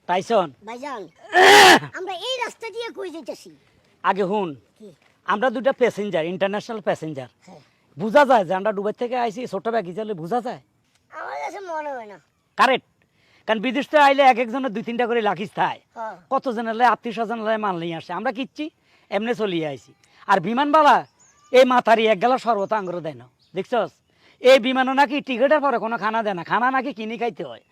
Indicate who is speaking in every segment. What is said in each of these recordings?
Speaker 1: Tyson
Speaker 2: ভাইজান আমরা এই রাস্তা দিয়ে কই যাইতাছি?
Speaker 1: আগে হুন,
Speaker 2: কি?
Speaker 1: আমরা দুটা প্যাসেঞ্জার, ইন্টারন্যাশনাল প্যাসেঞ্জার।
Speaker 2: হ্যাঁ।
Speaker 1: বুঝা যায় যে আমরা দুবাই থেকে আইছি, ছোট ব্যাগ হিসাবে বোঝা যায়।
Speaker 2: আমার কাছে মনে হয় না।
Speaker 1: কারেক্ট, কারণ বিদেশ থেকে আইলে এক একজনের 2-3টা করে লাখিস থায়,
Speaker 2: হ্যাঁ।
Speaker 1: কতজনের আত্মীয় স্বজনের মাল নিয়ে আসে, আমরা কিচ্ছি এমনি চলিয়ে আইছি। আর বিমানবালা এই মাথারি এক গেলা শরবত আঙ্গুর দেয় না, দেখছস? এই বিমানও নাকি টিকিটের পরে কোনো খানা দেয় না, খানা নাকি কিনে খাইতে হয়।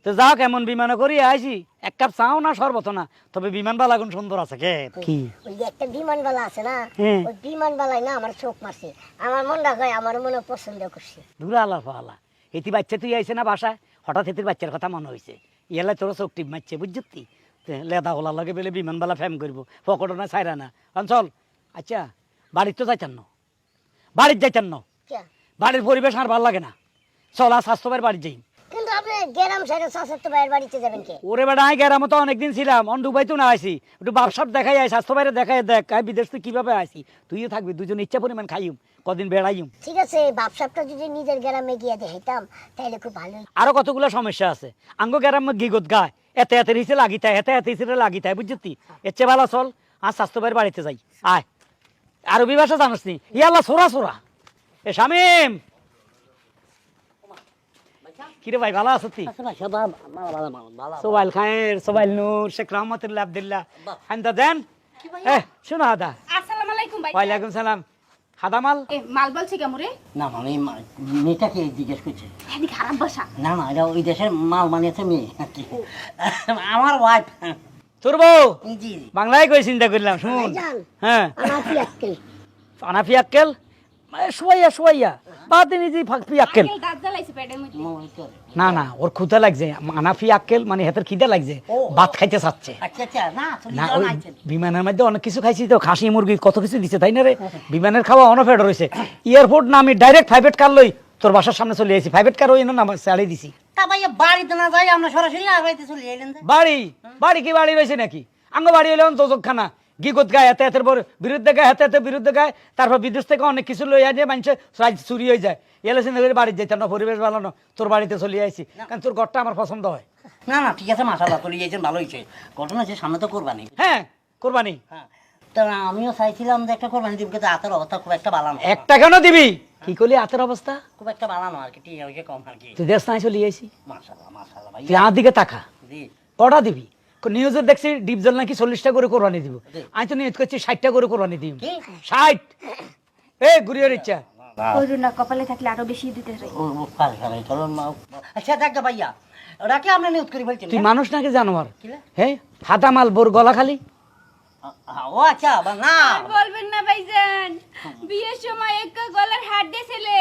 Speaker 1: তো যাও কেমন বিমানে করি আইছি, এক কাপ চাও না শরবত না, তবে বিমানবালা কোন সুন্দর আছে কে কি।
Speaker 2: ওই যে একটা বিমানবালা আছে না,
Speaker 1: হ্যাঁ।
Speaker 2: ওই বিমানবালাই না আমার চোখ মারছে। আমার মনটা কয় আমার মনে পছন্দ করছে।
Speaker 1: দূরে আল্লাহ ফালা, এটি বাচ্চা তুই আইছে না বাসায়, হঠাৎ এটির বাচ্চার কথা মনে হয়েছে, ইয়ালে তোর চোখ টিপ মারছে, বুঝছি লেদা ওলার লগে বেলে বিমানবালা ফ্যাম করবো, পকেটও না ছাইরা না অঞ্চল। আচ্ছা বাড়ির তো যাইতেন না, বাড়ির যাইতেন না,
Speaker 2: কে?
Speaker 1: বাড়ির পরিবেশ আর ভালো লাগে না, চল আর স্বাস্থ্য ভাইয়ের বাড়ি যাই।
Speaker 2: কিন্তু আপনি গ্রাম সাইডে চাচাতো ভাইয়ের বাড়িতে যাবেন কে?
Speaker 1: ওরে বেড়া আই গেরামো তো অনেকদিন ছিলাম, অন দুবাই তো না আইসি, একটু বাপসাপ দেখাই আই, স্বাস্থ্য বাইরে দেখাই দেখ আই বিদেশ থেকে কিভাবে আইসি, তুইও থাকবি, দুজন ইচ্ছা পরিমাণ খাইম, কদিন বেড়াইম।
Speaker 2: ঠিক আছে, বাপসাপটা যদি নিজের গ্রামে গিয়ে দেখাইতাম তাহলে খুব ভালো হতো।
Speaker 1: আরো কতগুলো সমস্যা আছে, আঙ্গ গেরাম গিগত গায়, এতে এতে হিসেবে লাগিতায়, এতে এতে হিসেবে লাগিতায়, বুঝছি? এর চেয়ে ভালো চল আর স্বাস্থ্য ভাইয়ের বাড়িতে যাই, আয়। আরবি ভাষা জানিস নি, ইয়াল্লা সোরা সোরা। এ শামিম, কিরে ভাই ভালো আছো তুই? সোবাইল খায়ের, সোবাইল নূর, শেখ রহমতুল্লাহ আব্দুল্লাহ হান্দা দেন। শোনো হাদা।
Speaker 3: আসসালামু আলাইকুম ভাই।
Speaker 1: ওয়ালাইকুম সালাম। হাদা মাল?
Speaker 3: এ মাল বলছি কেমরে?
Speaker 4: না মানে মেয়েটাকে জিজ্ঞেস করছে।
Speaker 3: এদি খারাপ ভাষা।
Speaker 4: না না, এটা ওই দেশের মাল বানিয়েছে মেয়ে আর কি। আমার ওয়াইফ।
Speaker 1: তোর বউ?
Speaker 4: জি জি।
Speaker 1: বাংলায় কই চিন্তা করলাম, শুন।
Speaker 2: ভাইজান,
Speaker 1: হ্যাঁ,
Speaker 2: আনাফি আক্কেল।
Speaker 1: আনাফি আক্কেল শুয়াইয়া শুয়াইয়া বাদ দিন, যে ফাঁকপি আক্কেল।
Speaker 3: আঙ্কেল দাঁত জ্বালাইছে পেটের মধ্যে।
Speaker 1: না না, ওর ক্ষুধা লাগছে, আনাফি আক্কেল মানে হাতের খিদা লাগছে,
Speaker 4: ও।
Speaker 1: ভাত খাইতে চাচ্ছে।
Speaker 4: আচ্ছা আচ্ছা, না তুমি
Speaker 1: না
Speaker 4: জন
Speaker 1: ওই
Speaker 4: আইছেন।
Speaker 1: বিমানের মধ্যে অনেক কিছু খাইছি তো, খাসি মুরগি কত কিছু দিছে, তাই না রে? বিমানের খাওয়া অনফেড রয়েছে, এয়ারপোর্ট না আমি ডাইরেক্ট প্রাইভেট কার লই তোর বাসার সামনে চলে আসি, প্রাইভেট কার ওই না ছাড়িয়ে দিছি।
Speaker 4: তা ভাইয়া বাড়িতে না যাই আমরা সরাসরি আর বাড়িতে চলে এলেন।
Speaker 1: বাড়ি বাড়ি কি বাড়ি রয়েছে নাকি? আঙ্গ বাড়ি হলে দোজকখানা, গিগত গায়ে হাতে হাতের বিরুদ্ধে গায়ে, হাতে হাতে বিরুদ্ধে গায়ে, তারপর বিদেশ থেকে অনেক কিছু লইয়া দিয়ে মানুষে চুরি হয়ে যায়। এলে সিনে বাড়িতে যেতাম না, পরিবেশ ভালো না, তোর বাড়িতে চলে আইছি, কারণ তোর ঘরটা আমার পছন্দ হয়।
Speaker 4: না না ঠিক আছে, মাশাআল্লাহ চলে গিয়েছেন, ভালো হয়েছে। ঘটনা হচ্ছে সামনে তো কোরবানি।
Speaker 1: হ্যাঁ কোরবানি।
Speaker 4: হ্যাঁ, তা আমিও চাইছিলাম যে একটা কোরবানি দিব, কিন্তু হাতের অবস্থা খুব একটা ভালো না।
Speaker 1: একটা কেন দিবি? কি করলি হাতের অবস্থা?
Speaker 4: খুব একটা ভালো না আর কি, ঠিক আছে কম আর কি।
Speaker 1: তুই দেশ নাই চলে আইছি,
Speaker 4: মাশাআল্লাহ মাশাআল্লাহ ভাই।
Speaker 1: তুই আমার দিকে তাকা,
Speaker 4: জি।
Speaker 1: কটা দিবি? নিউজে দেখছি ডিপজল নাকি 40টা করে কোরবানি দিব, আমি তো নিউজ করছি 60টা করে কোরবানি দিব।
Speaker 4: কি?
Speaker 1: 60? এ ঘুরিয়ে ইচ্ছা।
Speaker 3: করুণা কপালে থাকলে আরো বেশি দিতে হয়।
Speaker 4: চলো আচ্ছা দেখ ভাইয়া, ওরা কি আমরা নিউজ করে বলছেন?
Speaker 1: তুই মানুষ নাকি জানোয়ার?
Speaker 4: কিলে?
Speaker 1: হ্যাঁ, হাতা মাল বোর গলা খালি।
Speaker 4: ও আচ্ছা না
Speaker 3: আর বলবেন না ভাইজান, বিয়ের সময় এক গলার হাত দিয়েছিলে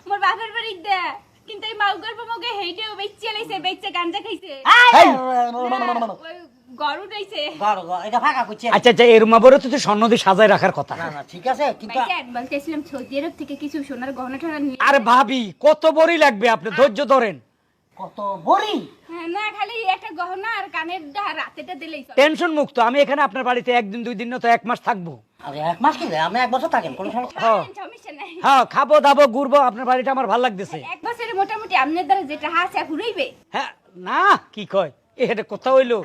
Speaker 3: মোর বাপের বাড়িতে দে, কিন্তু এই মাউ গর্ভ মগে হেইটেও বেচে লাইছে, বেচে গাঞ্জা খাইছে,
Speaker 1: এই!
Speaker 3: ওই গরু উঠাইছে।
Speaker 4: এটা ফাঁকা করছে।
Speaker 1: আচ্ছা আচ্ছা, এর মাবরে তো তুই স্বর্ণ দিয়ে সাজায় রাখার কথা।
Speaker 4: না না ঠিক আছে, কিন্তু
Speaker 3: ভাইজান বলতেছিলাম সৌদি আরব থেকে কিছু সোনার গহনা টহনা নিয়ে।
Speaker 1: আরে ভাবি কত বড়ি লাগবে, আপনি ধৈর্য ধরেন।
Speaker 4: কত বড়ি?
Speaker 3: হ্যাঁ, না খালি একটা গহনা আর কানের রাতেটা দিলেই চলে।
Speaker 1: টেনশন মুক্ত, আমি এখানে আপনার বাড়িতে একদিন 2 দিন না তো 1 মাস থাকবো।
Speaker 4: আরে 1 মাস কি, আপনি 1 বছর থাকেন, কোনো সমস্যা?
Speaker 1: হ্যাঁ
Speaker 3: সমস্যা নাই।
Speaker 1: হ্যাঁ, খাবো দাবো ঘুরবো, আপনার বাড়িটা আমার ভালো লাগতেছে।
Speaker 3: এক বছরে মোটামুটি আপনার দ্বারা যেটা হাসে ঘুরাইবে।
Speaker 1: হ্যাঁ না কি কয় এটা কথা হইলো,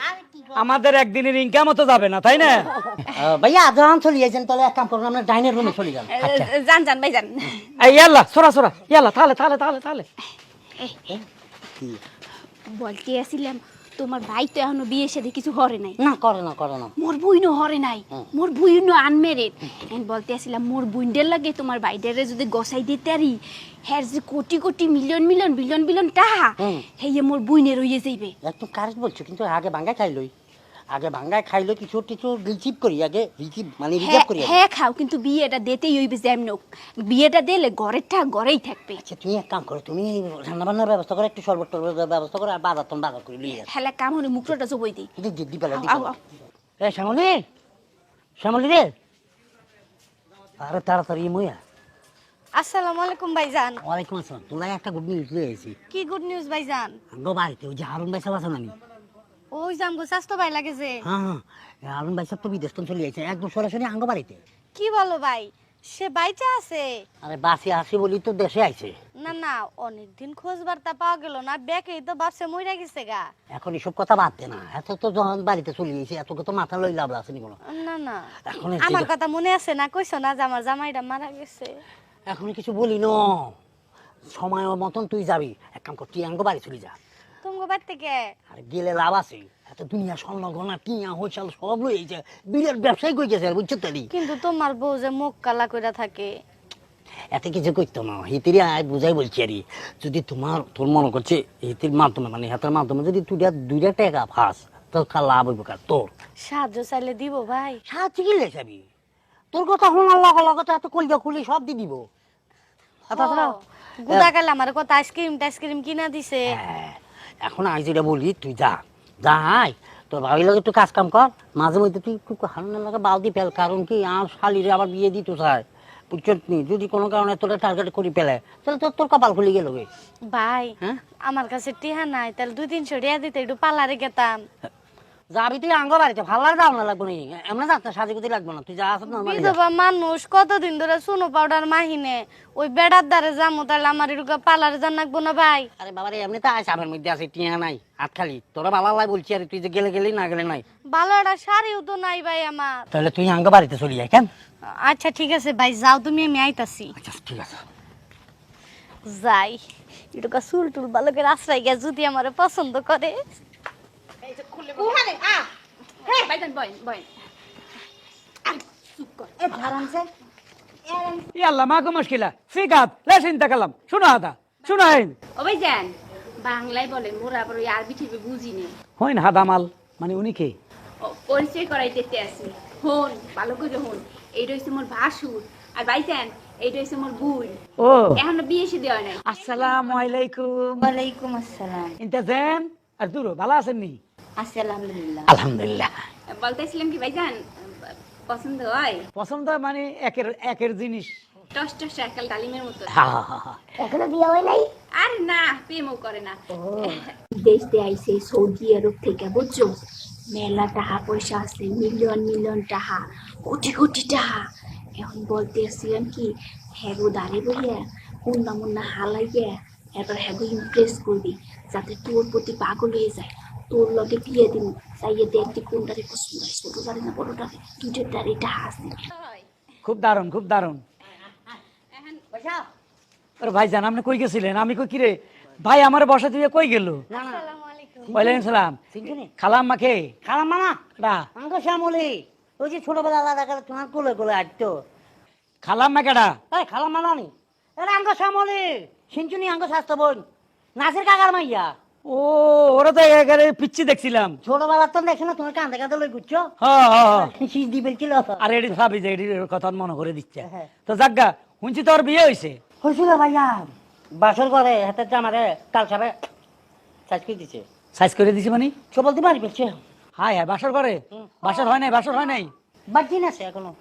Speaker 1: আমাদের একদিনের ইনকামও তো যাবে না, তাই না?
Speaker 4: ভাইয়া যখন চলে যাইছেন তাহলে এক কাম করুন, আমরা ডাইনের রুমে চলে যান।
Speaker 3: জান জান ভাইজান।
Speaker 1: এই ইয়াল্লা সোরা সোরা ইয়াল্লা, তাহলে তাহলে তাহলে তাহলে
Speaker 3: বলতে আসিলাম তোমার ভাই তো এখনো বিয়ে সাথে কিছু হরে নাই।
Speaker 4: না করে না করে না।
Speaker 3: মোর বুইনো হরে নাই, মোর বুইনো আনমেরিড। এন্ড বলতে আসিলাম মোর বুইন্ডের লাগে তোমার বাইডারে যদি গসাই দিতে পারি, হ্যার যে crore crore million million billion billion টাকা, হেয়ে মোর বুইনের হইয়ে যাইবে।
Speaker 4: একদম কারেক্ট বলছো, কিন্তু আগে ভাঙ্গায় খাইলই, আগে ভাঙ্গায় খাইলো, কিছু কিছু রিসিভ করি, আগে রিসিভ মানে রিজার্ভ করি।
Speaker 3: হ্যাঁ খাও, কিন্তু বিয়েটা দিতেই হইবে যেমন হোক। বিয়েটা দিলে ঘরের ঠাক ঘরেই থাকবে।
Speaker 4: আচ্ছা তুমি এক কাম করো, তুমি রান্না বান্নার ব্যবস্থা করো, একটু শরবত টরবতের ব্যবস্থা করো, আর বাজার তখন বাজার করে নিয়ে যাও।
Speaker 3: হেলা কাম হলে মুখটা চবই দিই।
Speaker 4: দিপালা
Speaker 3: আও, আও।
Speaker 4: এ শ্যামলি, শ্যামলি রে, আরে তাড়াতাড়ি মুইয়া।
Speaker 5: আসসালামু আলাইকুম ভাইজান।
Speaker 4: ওয়ালাইকুম আসসালাম। তোমার একটা গুড নিউজ লিয়ে এসেছি।
Speaker 5: কি গুড নিউজ ভাইজান?
Speaker 4: আঙ্গো বাড়িতে ওই যে হারুন ভাই সাহেব আছেন, আমি
Speaker 5: ওই জামগো স্বাস্থ্য ভাই লাগে যে।
Speaker 4: হ্যাঁ হ্যাঁ, হারুন ভাই সাহেব তো বিদেশ থেকে চলে যাইছে, একদম সরাসরি আঙ্গো বাড়িতে।
Speaker 5: কি বলো ভাই? সে বাইচা আছে?
Speaker 4: আরে বাসে আসি বলি তো দেশে আইছে।
Speaker 5: না না, অনেকদিন খোঁজ বার্তা পাওয়া গেল না, ব্যাকেই তো বাসে মইরা গেছে গা।
Speaker 4: এখন এসব কথা বাদ দে না, এত তো যখন বাড়িতে চলে গেছে এত কথা মাথা লই লাভ আছে নি কোনো।
Speaker 5: না না,
Speaker 4: এখন
Speaker 5: আমার কথা মনে আছে না? কইছো না যে আমার জামাইটা মারা গেছে?
Speaker 4: এখন কিছু বলি ন, সময় মতন তুই যাবি, এক কাম কর টিয়াঙ্গ বাড়ি চলে যা।
Speaker 5: তোমার বাড়ি থেকে?
Speaker 4: আর গেলে লাভ আছে, এত দুনিয়া স্বর্ণ গনা টিয়া হইসাল সব লই এইছে, বিরাট ব্যবসায়ী কই গেছে বুঝছো তালি।
Speaker 5: কিন্তু তোমার বউ যে মুখ কালা কইরা থাকে।
Speaker 4: এত কিছু করতো না, হিতিরি আয় বুঝাই বলছি আরে, যদি তোর মনে করছে হিতির মাধ্যমে মানে হাতের মাধ্যমে যদি তুই দুইটা টাকা ফাস তোর লাভ হইব কার তোর।
Speaker 5: সাহায্য চাইলে দিব ভাই?
Speaker 4: সাহায্য কি লেখাবি, তোর কথা শোনার লগে লগে তো এত কলজা খুলি সব দি দিব।
Speaker 5: গুদা কাল আমার কথা আইসক্রিম কিনা দিছে।
Speaker 4: এখন আজ যেটা বলি তুই যা যা আয়, তোর ভাবির লাগে একটু কাজ কাম কর, মাঝে মধ্যে তুই একটু হারানোর লাগে বালদি ফেল, কারণ কি আমার শালিরে আবার বিয়ে দিত চায় বুঝছত নি, যদি কোনো কারণে তোরা টার্গেট করি পেলে তাহলে তোর কপাল খুলে গেল।
Speaker 5: ভাই
Speaker 4: হ্যাঁ
Speaker 5: আমার কাছে টিহা নাই, তাহলে 2-300 টাকা দিতে একটু পার্লারে গেতাম।
Speaker 4: যাবি তুই আঙ্গ বাড়িতে ভালো যাও না লাগবো নি, এমনি যাস না সাজিগুতি লাগবো না, তুই যা আসত না।
Speaker 5: বিধবা মানুষ কতদিন ধরে সুনো পাউডার মাহিনে, ওই বেড়ার দ্বারে যামু, তাহলে আমার এরকম পার্লারে যান লাগবো না ভাই?
Speaker 4: আরে বাবারে এমনি তো আয় সাপের মধ্যে আছে, টিয়া নাই হাত খালি, তোরা ভালো লাই বলছি আরে, তুই যে গেলে গেলি না গেলে নাই।
Speaker 5: ভালো একটা শাড়িও তো নাই ভাই আমার।
Speaker 4: তাহলে তুই আঙ্গ বাড়িতে চলি যাই কেন?
Speaker 5: আচ্ছা ঠিক আছে ভাই, যাও তুমি, আমি আইতাছি।
Speaker 4: আচ্ছা ঠিক আছে।
Speaker 5: যাই এটুকা চুল টুল ভালো করে আশ্রয় গিয়া যদি আমার পছন্দ করে।
Speaker 3: ভাইজান বয়েন বয়েন।
Speaker 1: ইয়াল্লা মাগো মুশকিলা ফিকাত লেশ ইনতা কালাম শুনো আদা শুনো আইন
Speaker 3: ও ভাইজান, বাংলায় বলেন, মোরা আবার ওই আরবি ঠিকই বুঝি না।
Speaker 1: হইন হাদামাল মানে উনি কে?
Speaker 3: পরিচয় করাইতে আসি, হন ভালো করে হন। এইটা হচ্ছে মোর ভাসুর, আর ভাইজান এইটা হচ্ছে মোর বোন।
Speaker 1: ও
Speaker 3: এখনো বিয়ে শাদী হয় নাই।
Speaker 1: আসসালামু আলাইকুম।
Speaker 3: ওয়ালাইকুম আসসালাম।
Speaker 1: ইনতা জেন আর দূর ভালো আছেন নি?
Speaker 3: আছি আলহামদুলিল্লাহ।
Speaker 4: আলহামদুলিল্লাহ।
Speaker 3: বলতেছিলাম কি ভাইজান, পছন্দ হয়?
Speaker 1: পছন্দ মানে একের জিনিস।
Speaker 3: টস টস একাল ডালিমের মতো।
Speaker 2: এখনো বিয়ে হয় নাই?
Speaker 3: আর না, প্রেমও করে না। দেশ দিয়ে আইছে সৌদি আরব থেকে, বুঝছো? মেলা টাকা পয়সা আছে, মিলিয়ন মিলিয়ন টাকা, কোটি কোটি টাকা। এখন বলতে আসছিলাম কি, হ্যাগো দাঁড়ে বইয়া মুন্না মুন্না হালাইয়া এবার হ্যাগো ইমপ্রেস করবি, যাতে তোর প্রতি পাগল হয়ে যায়। তোর লগে বিয়ে দিন, চাইয়ে দেখতে কোনটারে পছন্দ হয়, ছোট দাঁড়ি না বড় দাঁড়ি, দুটোর দাঁড়ি টাকা আছে।
Speaker 1: খুব দারুণ খুব দারুণ। আরে ভাই জান আপনি কই গেছিলেন? আমি কই কিরে ভাই আমার বসা দিয়ে কই গেল?
Speaker 4: না না
Speaker 1: ওয়ালাইকুম সালাম।
Speaker 4: চিনছিনি?
Speaker 1: খালাম মাকে
Speaker 4: খালাম মামা
Speaker 1: রা
Speaker 4: আঙ্গ শ্যামলি, ওই যে ছোটবেলা আলাদা করে তোমার কোলে কোলে আসতো।
Speaker 1: খালাম মাকেডা?
Speaker 4: এই খালাম মামা নি, এরা আঙ্গ শ্যামলি সিনচুনি আঙ্গ স্বাস্থ্য বোন নাচের কাকার মাইয়া।
Speaker 1: ও ওরা তো একেবারে পিচ্ছি দেখছিলাম।
Speaker 4: ছোটবেলার তো দেখছো না তোমার কাঁদে কাঁদে লই ঘুরছো,
Speaker 1: হ্যাঁ হ্যাঁ
Speaker 4: শীষ দি বলছিল।
Speaker 1: আর এটি ভাবি যে এটির কথা মনে করে দিচ্ছে।
Speaker 4: হ্যাঁ।
Speaker 1: তো যাজ্ঞা শুনছি তোর বিয়ে হয়েছে?
Speaker 4: হয়েছিল ভাইয়া, বাসর করে হাতে জামারে কাল সারে সাজ করে দিছে।
Speaker 1: সাইজ করে দিছি মানে?
Speaker 4: কে বলতে পারি বলছে
Speaker 1: হাই হ্যাঁ বাসর করে? বাসর হয় নাই বাসর হয় নাই?
Speaker 4: বার্জিন আছে এখনো।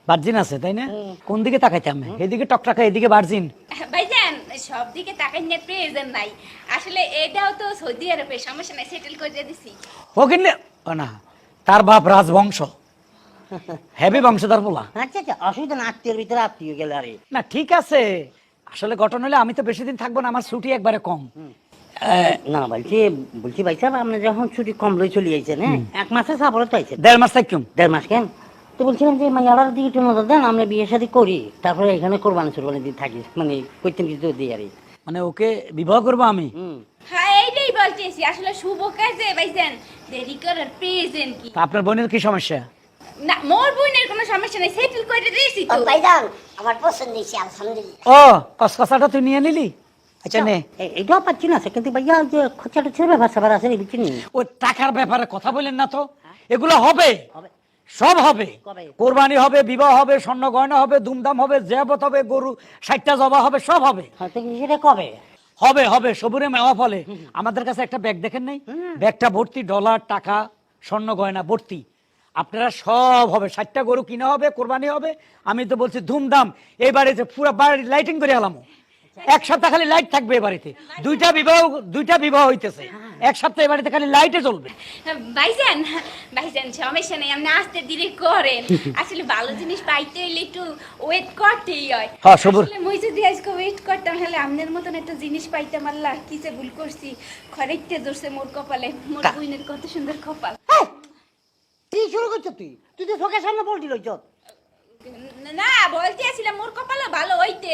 Speaker 1: ভার্জিন আছে তাই না? কোন দিকে তাকাইতে আমি? এদিকে টকটাকা এদিকে ভার্জিন।
Speaker 3: ভাইজান সব দিকে টাকা নিয়ে প্রয়োজন নাই, আসলে এটাও তো সৌদি আরবের, সমস্যা নাই, সেটেল করে দিছি।
Speaker 1: ও কিনে ও না, তার বাপ রাজবংশ, হেভি বংশধর পোলা।
Speaker 4: আচ্ছা আচ্ছা অসুবিধা না, আত্মীয়ের ভিতরে আত্মীয় গেলে আরে।
Speaker 1: না ঠিক আছে, আসলে ঘটনা হলে আমি তো বেশি দিন থাকবো না, আমার ছুটি একবারে কম।
Speaker 4: না বলছি ভাই সাহেব আপনি যখন ছুটি কম লই চলে যাইছেন, হ্যাঁ 1 মাসে সাবলে তো আইছেন।
Speaker 1: 1.5 মাস থাকুম।
Speaker 4: 1.5 মাস কেন? তো বলছিলাম যে মাইয়ালার দিকে একটু নজর দেন, আমরা বিয়ে শাদী করি, তারপরে এখানে কোরবানি চুরবানি দিন থাকি, মানে কইতেন কিছু দিই আরে।
Speaker 1: মানে ওকে বিবাহ করবো আমি?
Speaker 3: হ্যাঁ এইটাই বলতেছি, আসলে শুভ কাজে ভাইজান দেরি করার প্রয়োজন কি?
Speaker 1: তা আপনার বোনের কি সমস্যা?
Speaker 3: না মোর বোনের কোনো সমস্যা নাই, সেটেল করে দিয়েছি
Speaker 2: ও
Speaker 3: তো।
Speaker 2: ভাইজান আমার পছন্দ হয়েছে আলহামদুলিল্লাহ।
Speaker 1: ও কসকসাটা তুই নিয়ে নিলি? আচ্ছা নে।
Speaker 4: এটাও পাচ্ছি না স্যার, কিন্তু ভাইয়া যে খরচা টরচার ব্যাপার স্যাপার আছে বুঝছেন।
Speaker 1: ওই টাকার ব্যাপারে কথা বলেন না তো, এগুলো হবে
Speaker 4: হবে।
Speaker 1: সব হবে।
Speaker 4: কবে?
Speaker 1: কোরবানি হবে, বিবাহ হবে, স্বর্ণ গয়না হবে, ধুমধাম হবে, জেবত হবে, গরু 60টা জবা হবে, সব হবে।
Speaker 4: হয়তো সেটা কবে
Speaker 1: হবে হবে সবুরে মেওয়া ফলে। আমাদের কাছে একটা ব্যাগ দেখেন নাই? ব্যাগটা ভর্তি ডলার টাকা স্বর্ণ গয়না ভর্তি। আপনারা সব হবে, 60টা গরু কিনা হবে, কোরবানি হবে। আমি তো বলছি ধুমধাম, এই বাড়িতে পুরো বাড়ি লাইটিং করে এলাম। এক সপ্তাহ খালি লাইট থাকবে এ বাড়িতে। দুইটা বিবাহ হইতেছে, এক সপ্তাহ এ বাড়িতে খালি লাইটে জ্বলবে।
Speaker 3: ভাইজান ভাইজান সমস্যা নেই, আপনি আস্তে ধীরে করেন। আসলে ভালো জিনিস পাইতে হইলে একটু ওয়েট করতেই হয়।
Speaker 1: হ্যাঁ সবুর।
Speaker 3: আসলে মই যদি আজকে ওয়েট করতাম তাহলে আপনার মতন একটা জিনিস পাইতাম। আল্লাহ কি যে ভুল করছি, খরাইতে ধরছে মোর কপালে। মোর বুইনের কত সুন্দর কপাল।
Speaker 4: কি শুরু করছো তুই? তুই তো চোখের সামনে পল্টি লইছ।
Speaker 3: না বলতে আসছিলাম মোর কপালে ভালো হইতে,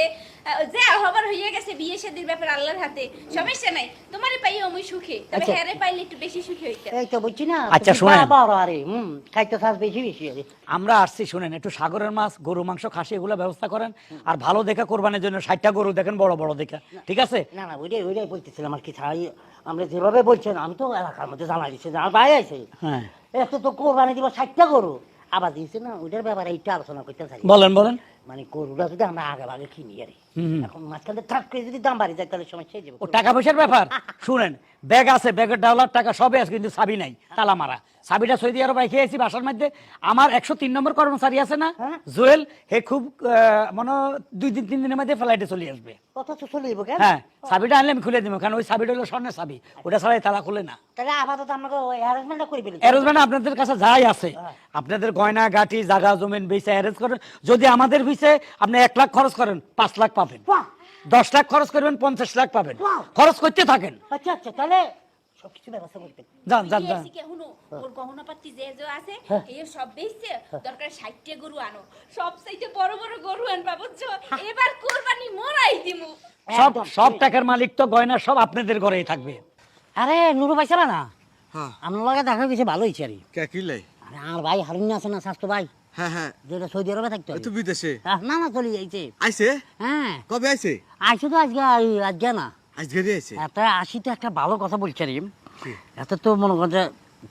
Speaker 3: যে হবার হইয়া গেছে, বিয়ে শাদীর ব্যাপার আল্লাহর হাতে, সমস্যা নাই। তোমারে পাইও আমি সুখে, তবে
Speaker 4: আচ্ছা।
Speaker 3: হেরে পাইলে একটু বেশি সুখী হইতে।
Speaker 4: এই তো বুঝছি না।
Speaker 1: আচ্ছা, শোনেন।
Speaker 4: আরে খাইতে চাস বেশি বেশি আরে।
Speaker 1: আমরা আসছি, শুনেন, একটু সাগরের মাছ, গরু মাংস, খাসি এগুলো ব্যবস্থা করেন। আর ভালো দেখা কোরবানির জন্য 60টা গরু দেখেন, বড় বড় দেখা, ঠিক আছে?
Speaker 4: না না ওইটাই বলতেছিলাম আর কি। ছাই আমরা যেভাবে বলছেন আমি তো এলাকার মধ্যে জানাই দিচ্ছি যে আমার ভাই আছে,
Speaker 1: হ্যাঁ
Speaker 4: একটু তো কোরবানি দিব 60টা গরু আবার দিয়েছে না, ওইটার ব্যাপারে এইটা আলোচনা করতে চাই।
Speaker 1: বলেন।
Speaker 4: মানে গরুটা যদি আমরা আগে ভাগে কিনি আরে, এখন মাঝখানে থাক করে যদি দাম বাড়ি যায় তাহলে সমস্যা হয়ে যাবে।
Speaker 1: ও টাকা পয়সার ব্যাপার। শুনেন, ব্যাগ আছে, ব্যাগের ডলার টাকা সবই আছে, কিন্তু চাবি নাই, তালা মারা। চাবিটা সৌদি আরব রেখে এসেছি বাসার মধ্যে। আমার 103 নম্বর কর্মচারী আছে না, জুয়েল, হে খুব মনে 2-3 দিনের মধ্যে ফ্লাইটে চলে আসবে।
Speaker 4: কত তো চলে যাবো কেন?
Speaker 1: হ্যাঁ, চাবিটা আনলে আমি খুলে দিব, কারণ ওই চাবিটা হলো স্বর্ণের চাবি, ওটা ছাড়াই তালা খুলে না।
Speaker 4: তাহলে আপাতত আমাকে অ্যারেঞ্জমেন্টটা করে ফেলি।
Speaker 1: অ্যারেঞ্জমেন্ট আপনাদের কাছে যাই আছে, আপনাদের গয়না গাটি জায়গা জমিন বেচে অ্যারেঞ্জ করেন। যদি আমাদের বিচে আপনি 1 লাখ খরচ করেন, 5 লাখ পাবেন। 10 লাখ খরচ করবেন, 50 লাখ পাবেন। খরচ করতে থাকেন।
Speaker 4: আচ্ছা আচ্ছা, তাহলে সবকিছু ব্যবস্থা করবেন।
Speaker 1: যান।
Speaker 3: বিয়েছি কে হুনো, ওর গহনাপাতি যে আছে এই সব বেচছে, দরকার 60টা গরু আনো, সবচাইতে বড় বড় গরু আনবা, বুঝছো? এবার কুরবানি মোরাই দিমু।
Speaker 1: সব টাকার মালিক তো গয়না সব আপনাদের ঘরেই থাকবে।
Speaker 4: আরে নুরু পাইছে না?
Speaker 6: হ্যাঁ
Speaker 4: আপনার লগে দেখা গেছে ভালো হয়েছে আরে।
Speaker 6: কে কিলাই?
Speaker 4: আরে আমার ভাই হারুন আছে না, স্বাস্থ্য ভাই,
Speaker 6: হ্যাঁ
Speaker 4: যেটা সৌদি আরবে থাকতো।
Speaker 6: তুই বিদেশে
Speaker 4: না না চলে যাইছে।
Speaker 6: আইছে?
Speaker 4: হ্যাঁ
Speaker 6: কবে আইছে?
Speaker 4: আইসো তো আজকে, আজকে না
Speaker 6: আজকে আইছে?
Speaker 4: এত আসিতে একটা ভালো কথা বলছে রে। এত তো মনে করেন যে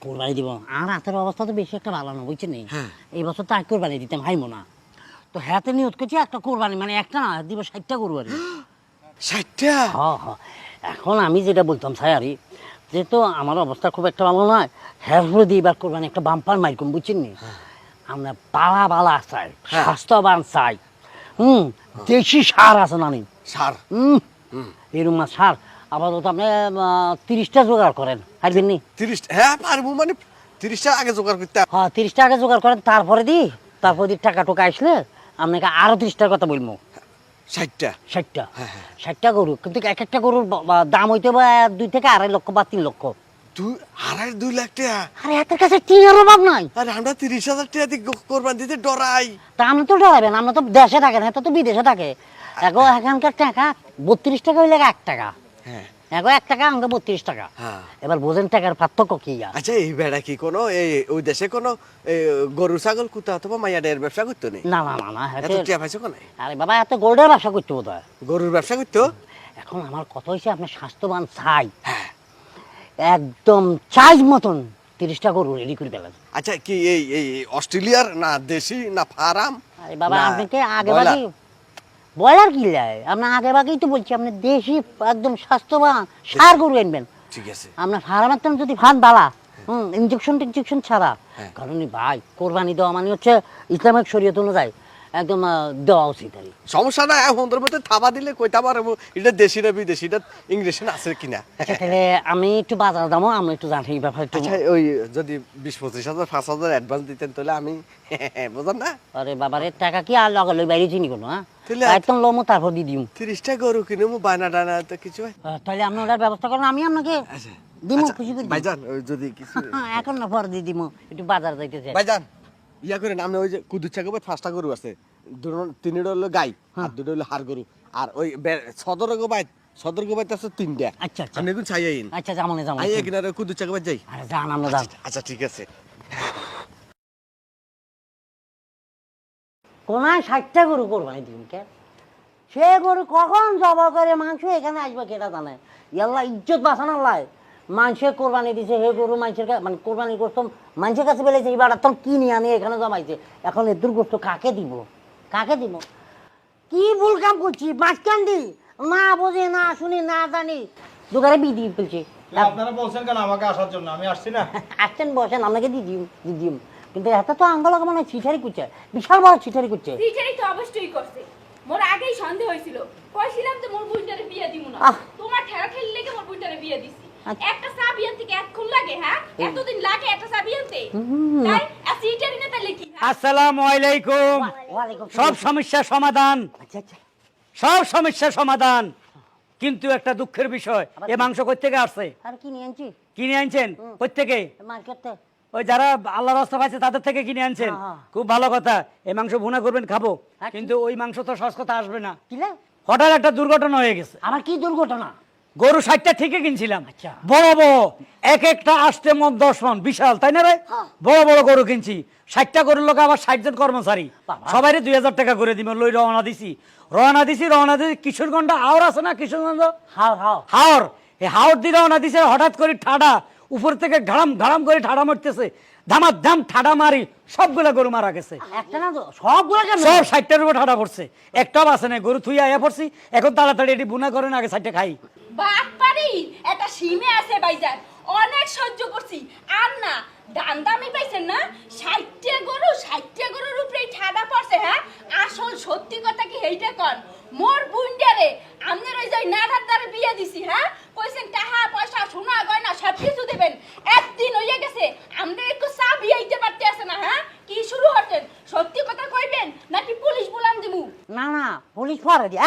Speaker 4: কোরবানি দিব, আর হাতের অবস্থা তো বেশি একটা ভালো না, বুঝছেন?
Speaker 6: হ্যাঁ।
Speaker 4: এই বছর তো এক কোরবানি দিতাম হাইমো না, তো হাতে নিয়ত করছি একটা কোরবানি, মানে একটা না দিব 60টা গরু আর।
Speaker 6: 60টা?
Speaker 4: হ্যাঁ। এখন আমি যেটা বলতাম স্যার, যেহেতু আমার অবস্থা খুব একটা ভালো নয়, হ্যাঁ দিয়ে এবার কোরবানি একটা বাম্পার মাইকম, বুঝছেন নি? আমরা বালা চাই, স্বাস্থ্যবান চাই। দেশি সার আছে না?
Speaker 6: সার?
Speaker 4: এরকম সার আপাতত আপনি 30টা জোগাড় করেন, পারবেন নি?
Speaker 6: 30? হ্যাঁ পারবো, মানে 30টা আগে জোগাড় করতে।
Speaker 4: হ্যাঁ 30টা আগে জোগাড় করেন, তারপরে টাকা টোকা আসলে আপনাকে আরো 30টার কথা বলবো।
Speaker 6: 60টা?
Speaker 4: 60টা গরু, কিন্তু এক একটা গরুর দাম হইতে বা 2 থেকে 2.5 লক্ষ বা 3 লক্ষ।
Speaker 6: 2 লাখ টাকা?
Speaker 4: আরে হাতের কাছে টিনের অভাব নাই।
Speaker 6: আরে আমরা 30,000 টাকা দিয়ে কোরবানি দিতে ডরাই।
Speaker 4: তা আপনি তো ডরাবেন, আমরা তো দেশে থাকেন, হ্যাঁ তো বিদেশে থাকে। এখানকার টাকা 32 টাকা হইলে 1 টাকা,
Speaker 6: হ্যাঁ
Speaker 4: 1 টাকা আমাকে 32 টাকা।
Speaker 6: হ্যাঁ।
Speaker 4: এবার বোঝেন টাকার পার্থক্য কি?
Speaker 6: আচ্ছা এই বেড়া কি কোনো ওই দেশে কোনো গরু ছাগল কুতা অথবা মাইয়াডের ব্যবসা করতো নি?
Speaker 4: না,
Speaker 6: এত টাকা পাইছো কোন?
Speaker 4: আরে বাবা এত গোল্ডের ব্যবসা করতে বোধ হয়।
Speaker 6: গরুর ব্যবসা করতো?
Speaker 4: এখন আমার কথা হয়েছে আপনি স্বাস্থ্যবান চাই, একদম চাইজ মতন 30টা গরু রেডি করে ফেলেন।
Speaker 6: আচ্ছা কি এই অস্ট্রেলিয়ার না দেশি না ফার্ম?
Speaker 4: আরে বাবা আপনাকে আগে ভাগে বয়লার কি লাই, আপনার আগে ভাগেই তো বলছি আপনি দেশি একদম স্বাস্থ্যবান সার গরু আনবেন।
Speaker 6: ঠিক আছে।
Speaker 4: আপনার ফার্মের তো যদি ফান বালা ইঞ্জেকশন ছাড়া, কারণ ভাই কোরবানি দেওয়া মানে হচ্ছে ইসলামিক শরীয়ত অনুযায়ী একদম দেওয়া উচিত। আর
Speaker 6: সমস্যা না, এখন মধ্যে থাবা দিলে কইতা পারবো এটা দেশি না বিদেশি, এটা ইংলিশে আছে কিনা।
Speaker 4: আচ্ছা তাহলে আমি একটু বাজার দামও আমরা একটু জানি এই ব্যাপারে একটু।
Speaker 6: আচ্ছা ওই যদি 20-25,000 5,000 অ্যাডভান্স দিতেন তাহলে আমি বুঝলাম না।
Speaker 4: আরে বাবারে টাকা কি আর লগে লই বাইরে চিনি কোনো, হ্যাঁ
Speaker 6: তাহলে
Speaker 4: একদম লমো তারপর দিয়ে দিম।
Speaker 6: 30টা গরু কিনে মু বায়না ডানা তো কিছু হয়।
Speaker 4: তাহলে আপনি ওটার ব্যবস্থা করেন, আমি আপনাকে দিমু, খুশি করে দিমু।
Speaker 6: ভাইজান ওই যদি কিছু
Speaker 4: এখন না পরে দিয়ে দিমু, একটু বাজার যাইতে চাই।
Speaker 6: ভাইজান ইয়া করেন আপনি ওই যে কুদুর চাকবে 5টা গরু আছে, 3টা হলো গাই আর 2টা হলো হাড় গরু, আর ওই সদর গোবাইতে আছে 3টা।
Speaker 4: আচ্ছা
Speaker 6: আপনি এখন চাই আইন।
Speaker 4: আচ্ছা যেমন
Speaker 6: আই কিনা কুদুর চাকবে যাই।
Speaker 4: আরে যান আমরা যান।
Speaker 6: আচ্ছা ঠিক আছে।
Speaker 4: কোনায় 60টা গরু কোরবানি দিন কে? সে গরু কখন জবা করে মাংস এখানে আসবে কেটা জানে? ইয়াল্লা ইজ্জত বাঁচানোর লাই মানুষের কোরবানি দিছে, হে গরু মানুষের মানে কোরবানি করতো মানুষের কাছে বেড়েছে, এবার তখন কিনে আনি এখানে জমাইছে, এখন এদুর গোস্ত কাকে দিব? কি ভুল কাম করছি? মাঝখান দি না বোঝে না শুনি না জানি দোকানে বিধি ফেলছে।
Speaker 7: আপনারা বলছেন কেন আমাকে আসার জন্য? আমি আসছি না।
Speaker 4: আসছেন বসেন, আপনাকে দিদিম কিন্তু এত তো আঙ্গল মানে ছিটারি করছে, বিশাল বড় ছিটারি করছে।
Speaker 3: সিটারি তো অবশ্যই করছে, মোর আগেই সন্দেহ হয়েছিল কইছিলাম যে মোর বুইটারে বিয়ে দিমু না
Speaker 4: আহ।
Speaker 3: তোমার ঠেলা ঠেলি লেগে মোর বুইটারে বিয়ে দিছি
Speaker 4: আচ্ছা।
Speaker 3: একটা চা বিয়ে থেকে এতক্ষণ লাগে হ্যাঁ এতদিন লাগে একটা চা বিয়েতে তাই আছি ইটারি না তাইলে কি হ্যাঁ?
Speaker 1: আসসালামু আলাইকুম।
Speaker 4: ওয়ালাইকুম
Speaker 1: সব
Speaker 4: সালাম।
Speaker 1: সমস্যার সমাধান,
Speaker 4: আচ্ছা আচ্ছা
Speaker 1: সব সমস্যার সমাধান। কিন্তু একটা দুঃখের বিষয়,
Speaker 4: আবার
Speaker 1: এ
Speaker 4: কি?
Speaker 1: মাংস কই থেকে আসছে?
Speaker 4: আর কি নিয়ে আনছি
Speaker 1: কিনে আনছেন কই থেকে?
Speaker 4: মার্কেটে
Speaker 1: ওই যারা আল্লাহ রাস্তা পাইছে তাদের থেকে কিনে আনছেন।
Speaker 4: হ্যাঁ।
Speaker 1: খুব ভালো কথা, এই মাংস ভুনা করবেন খাবো,
Speaker 4: হ্যাঁ,
Speaker 1: কিন্তু ওই মাংস তো সস্তা আসবে না।
Speaker 4: কিলে
Speaker 1: হঠাৎ একটা দুর্ঘটনা হয়ে গেছে।
Speaker 4: আমার কি দুর্ঘটনা?
Speaker 1: গরু 60টা ঠিকই কিনছিলাম,
Speaker 4: আচ্ছা।
Speaker 1: বড় বড় এক একটা আসতে মন 10 মন, বিশাল তাই না রে?
Speaker 4: হ্যাঁ।
Speaker 1: বড় বড় গরু কিনছি, 60টা গরুর লোক আবার 60 জন কর্মচারী,
Speaker 4: বাবা।
Speaker 1: সবাই 2000 টাকা করে দিব। লই রওনা দিছি কিশোরগঞ্জ হাওর আছে না, কিশোরগঞ্জ
Speaker 4: হাও হাও
Speaker 1: হাওর, এই হাওর দিয়ে রওনা দিছে। হঠাৎ করে ঠাডা উপর থেকে ঘাড়াম ঘাড়াম করে ঠাডা মারতেছে, ধামার ধাম ঠাডা মারি সবগুলা গরু মারা গেছে।
Speaker 4: একটা না তো সবগুলো কেন?
Speaker 1: সব 60টার উপর ঠাডা পড়ছে, একটাও আছে না। গরু থুই আয়া পড়ছি, এখন তাড়াতাড়ি এটি বুনা করেন, আগে 60টা খাই।
Speaker 3: বাপ পারি একটা সীমে আছে ভাইজান, অনেক সহ্য করছি আর না। দান দামি পাইছেন না, 60টা গরুর উপরেই ঠাডা পড়ছে হ্যাঁ। আসল সত্যি কথা কি এইটা কন, মোর বুইন্ডারে আমনের ওই যে নাড়ার দ্বারা বিয়ে দিছি হ্যাঁ। কইছেন টাকা পয়সা সোনা গয়না সব কিছু দেবেন, একদিন হইয়া গেছে আমাদের একটু চা বিয়াইতে পারতে আছে না হ্যাঁ। কি শুরু হচ্ছেন, সত্যি কথা কইবেন নাকি পুলিশ বলাম দিমু?
Speaker 4: না না পুলিশ পরে দি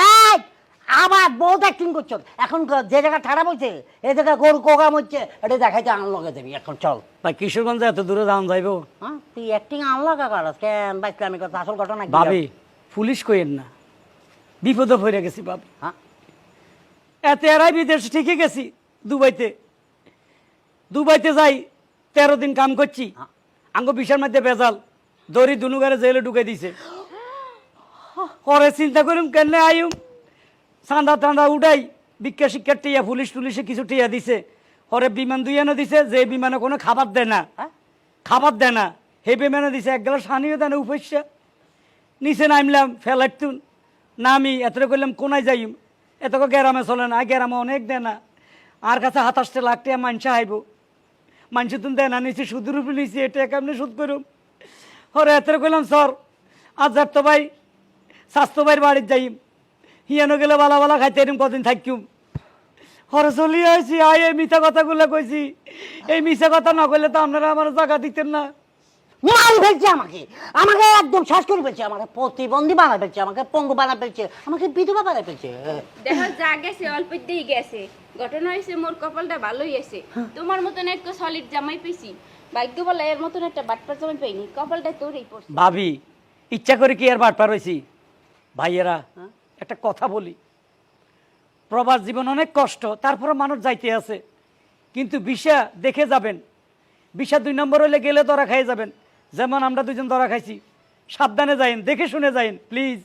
Speaker 4: আবার বহুত অ্যাক্টিং করছো এখন। যে জায়গা ঠাড়া বলছে এই জায়গা গরু কোগাম হচ্ছে, এটা দেখাইতে আনলগে দেবি এখন চল।
Speaker 1: ভাই কিশোরগঞ্জে এত দূরে দাম যাইবো?
Speaker 4: হ্যাঁ তুই অ্যাক্টিং আনলগা করাস কেন? বাইসলে আমি কথা আসল ঘটনা কি?
Speaker 1: ভাবি পুলিশ কইেন না, বিপদে পড়ে গেছি ভাবি।
Speaker 4: হ্যাঁ
Speaker 1: এত এরাই বিদেশ ঠিকই গেছি, দুবাইতে যাই 13 দিন কাম করছি, আঙ্গ বিশার মধ্যে বেজাল দড়ি দুনুগারে জেলে ঢুকে দিছে। পরে চিন্তা করুম কেন আইম, চাঁদা টান্দা উঠাই, ভিক্ষা শিক্ষার টিয়া পুলিশে কিছু টিয়া দিছে। পরে বিমান দুইয়ানো দিছে, যে বিমানে কোনো খাবার দেয় না, হে বিমানে দিছে 1 গ্লাস পানিও দেয় না। উপস্যা নিচে নামলাম, ফেলাইতুন নামি এত করলাম কোনায় যাইম, এত গ্যারামে চলে না, গ্যারামে অনেক দেয় না। আর কাছে 27 লাখ টাকা মানুষ আইব, মানুষ তুমি দেয় না, নিচে সুদের উপরে নিচে এটা কেমনি সুদ করুম। হরে এত করলাম সর আজ যার তো ভাই স্বাস্থ্য ভাইয়ের বাড়ির যাইম, হিয়ানো গেলে বালা বালা খাইতে এরম কদিন থাকিম। হরে চলি আইছি, আই এই মিথ্যা কথাগুলো কইছি। এই মিথ্যা কথা না কইলে তো আপনারা আমার জায়গা দিতেন না।
Speaker 4: মাল ফেলছে আমাকে, আমাকে একদম শ্বাস করে ফেলছে, আমাকে প্রতিবন্ধী বানা ফেলছে, আমাকে পঙ্গু বানা ফেলছে, আমাকে বিধবা বানা ফেলছে।
Speaker 3: দেখা যা গেছে অল্প দিয়ে গেছে, ঘটনা হয়েছে মোর কপালটা ভালোই আছে। তোমার মতন একটা সলিড জামাই পেয়েছি, ভাগ্য বলে এর মতন একটা বাটপার জামাই পাইনি, কপালটা তোরই পড়ছে।
Speaker 1: ভাবি ইচ্ছা করে কি আর বাটপার হয়েছি? ভাইয়েরা একটা কথা বলি, প্রবাস জীবন অনেক কষ্ট, তারপরে মানুষ যাইতে আছে, কিন্তু বিষা দেখে যাবেন। বিষা 2 নম্বর হলে গেলে ধরা খাই যাবেন, যেমন আমরা 2জন ধরা খাইছি। সাবধানে যাইন, দেখে শুনে যাইন প্লিজ।